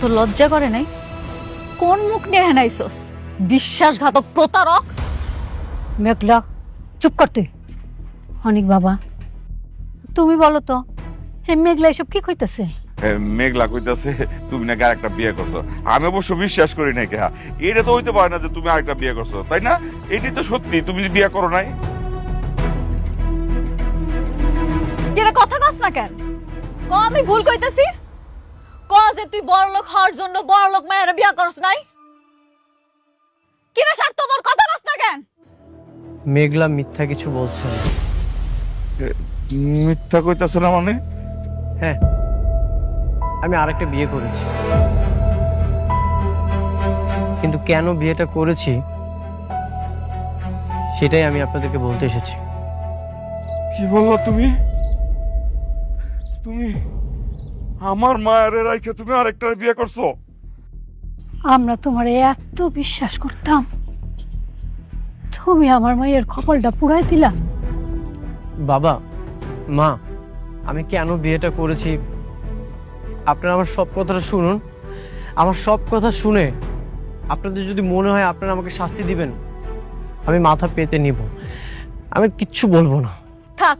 তোর লজ্জা করে নাই? কোন মুখ নিয়ে হানাইছস? বিশ্বাসঘাতক প্রতারক! মেঘলা, চুপ কর তুই। অনেক বাবা, তুমি বলো তো, হে মেঘলা এসব কি কইতাছে? মেঘলা কইতাছে তুমি নাকি আরেকটা বিয়ে করছো। আমি অবশ্য বিশ্বাস করি না কেহা, এটা তো হইতে পারে না যে তুমি আরেকটা বিয়ে করছো, তাই না? এটি তো সত্যি, তুমি বিয়ে করো নাই। কিরে কথা কস না কেন? ক আমি ভুল কইতাছি? ক যে তুই বড়লোক হওয়ার জন্য বড়লোক মায়ের বিয়া করছ নাই? কিরে স্বার্থপর, কথা কস না কেন? মেঘলা মিথ্যা কিছু বলছে না। মিথ্যা কইতাছে না মানে? হ্যাঁ, আমি আরেকটা বিয়ে করেছি, কিন্তু কেন বিয়েটা করেছি সেটাই আমি আপনাদেরকে বলতে এসেছি। কি বললা তুমি? তুমি আমার মায়ের রাইখে তুমি আরেকটা বিয়ে করছো? আমরা তোমার এত বিশ্বাস করতাম, তুমি আমার মায়ের কপালটা পুড়াই দিলা। বাবা, মা, আমি কেন বিয়েটা করেছি আপনারা আমার সব কথাটা শুনুন। আমার সব কথা শুনে আপনাদের যদি মনে হয় আপনারা আমাকে শাস্তি দিবেন, আমি মাথা পেতে নিব, আমি কিচ্ছু বলবো না। থাক,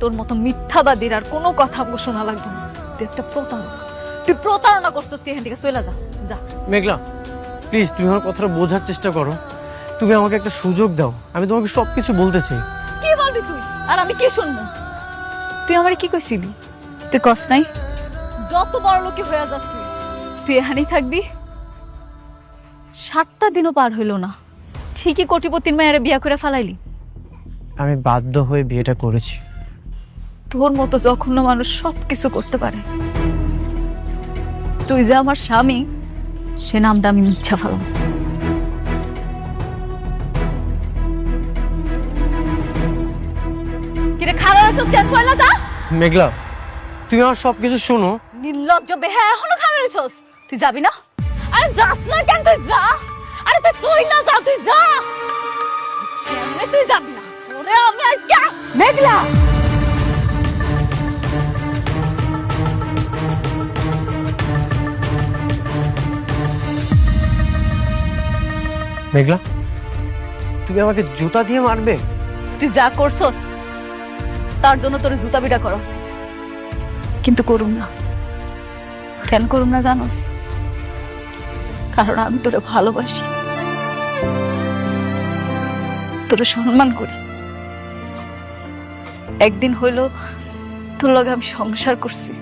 তোর মতো মিথ্যাবাদীর আর কোনো কথা শোনা লাগবে না। তুই একটা প্রতারক, তুই প্রতারণা করছিস, তুই এখান থেকে চলে যা, যা। মেঘলা, প্লিজ তুমি আমার কথাটা বোঝার চেষ্টা করো। তুমি আমাকে একটা সুযোগ দাও, আমি তোমাকে সবকিছু বলতে চাই। কি বলবি তুই আর আমি কি শুনবো? তুই আমার কি কইছিলি? তুই কস নাই যত বড় লোকে হয়ে যাস তুই এখানেই থাকবি? 7টা দিনও পার হইল না, ঠিকই কোটিপতির মেয়েরে বিয়া করে ফেলাইলি। আমি বাধ্য হয়ে বিয়েটা করেছি। তোর মতো জঘন্য মানুষ সবকিছু করতে পারে। তুই যে আমার স্বামী, সে নামটা আমি মিথ্যা ফেলাম। কিরে খারাপ আছিস কেন? চলে যা। মেঘলা, তুমি আমার সবকিছু শোনো। নির্লজ্জ বেহা, এখনো খারাপ আছিস? তুই যাবি না? আরে যাস না কেন? তুই যা। আরে তুই চইলা যা, তুই যা। তুই যাবি না? ওরে আমি আজকে মেঘলা, মেঘলা, তুমি আমাকে জুতা দিয়ে মারবে? তুই যা করছস তার জন্য তোর জুতা বিটা করা উচিত, কিন্তু করুম না। কেন করুম না জানোস? কারণ আমি তোরে ভালোবাসি, তোরে সম্মান করি। একদিন হইল তোর লগে আমি সংসার করছি,